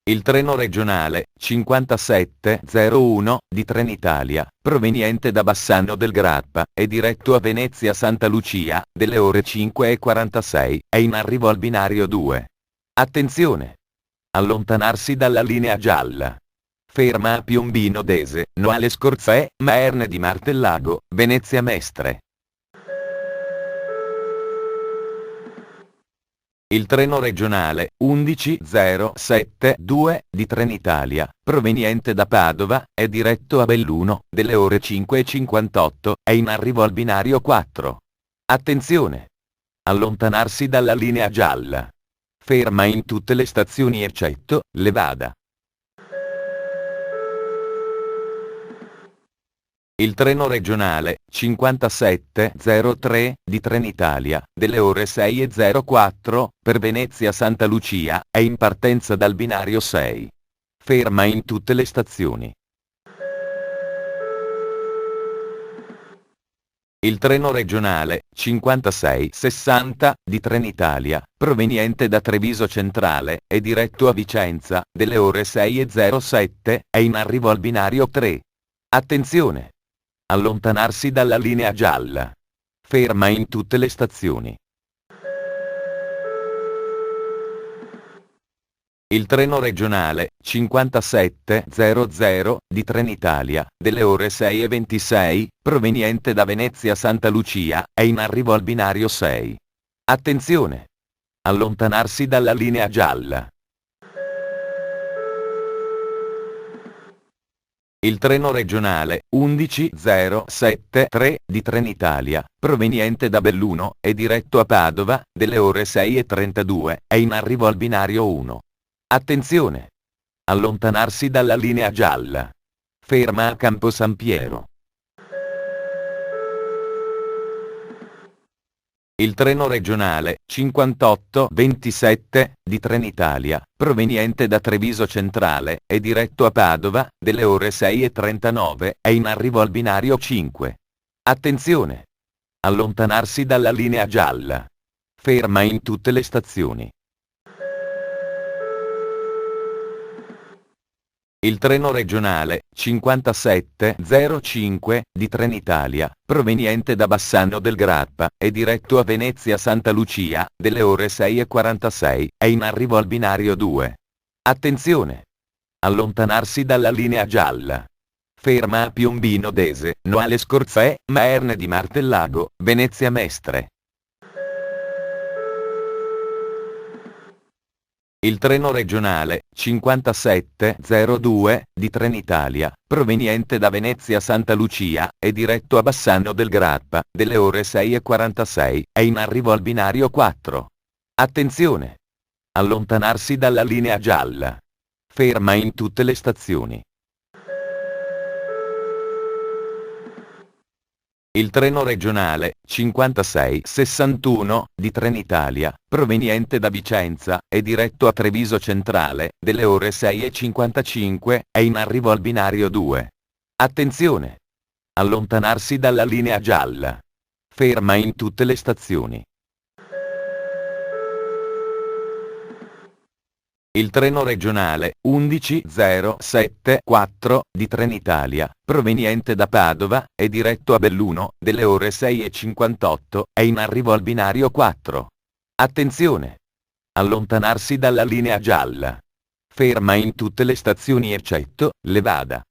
Il treno regionale 5701 di Trenitalia, proveniente da Bassano del Grappa e diretto a Venezia Santa Lucia, delle ore 5:46, è in arrivo al binario 2. Attenzione! Allontanarsi dalla linea gialla. Ferma a Piombino Dese, Noale Scorzè, Maerne di Martellago, Venezia Mestre. Il treno regionale 11072 di Trenitalia, proveniente da Padova, è diretto a Belluno, delle ore 5:58, è in arrivo al binario 4. Attenzione! Allontanarsi dalla linea gialla. Ferma in tutte le stazioni eccetto Levada. Il treno regionale 5703 di Trenitalia, delle ore 6:04, per Venezia Santa Lucia, è in partenza dal binario 6. Ferma in tutte le stazioni. Il treno regionale 5660 di Trenitalia, proveniente da Treviso Centrale e diretto a Vicenza, delle ore 6:07, è in arrivo al binario 3. Attenzione! Allontanarsi dalla linea gialla. Ferma in tutte le stazioni. Il treno regionale 5700 di Trenitalia, delle ore 6:26, proveniente da Venezia Santa Lucia, è in arrivo al binario 6. Attenzione! Allontanarsi dalla linea gialla. Il treno regionale 11073 di Trenitalia, proveniente da Belluno e diretto a Padova, delle ore 6:32, è in arrivo al binario 1. Attenzione! Allontanarsi dalla linea gialla. Ferma a Campo San Piero. Il treno regionale 5827 di Trenitalia, proveniente da Treviso Centrale e diretto a Padova, delle ore 6:39, è in arrivo al binario 5. Attenzione! Allontanarsi dalla linea gialla. Ferma in tutte le stazioni. Il treno regionale 5705 di Trenitalia, proveniente da Bassano del Grappa e diretto a Venezia Santa Lucia, delle ore 6:46, è in arrivo al binario 2. Attenzione! Allontanarsi dalla linea gialla. Ferma a Piombino Dese, Noale Scorzè, Maerne di Martellago, Venezia Mestre. Il treno regionale 5702 di Trenitalia, proveniente da Venezia Santa Lucia e diretto a Bassano del Grappa, delle ore 6:46, è in arrivo al binario 4. Attenzione! Allontanarsi dalla linea gialla. Ferma in tutte le stazioni. Il treno regionale 5661 di Trenitalia, proveniente da Vicenza e diretto a Treviso Centrale, delle ore 6:55, è in arrivo al binario 2. Attenzione! Allontanarsi dalla linea gialla. Ferma in tutte le stazioni. Il treno regionale 11074 di Trenitalia, proveniente da Padova e diretto a Belluno, delle ore 6:58, è in arrivo al binario 4. Attenzione! Allontanarsi dalla linea gialla. Ferma in tutte le stazioni eccetto Levada.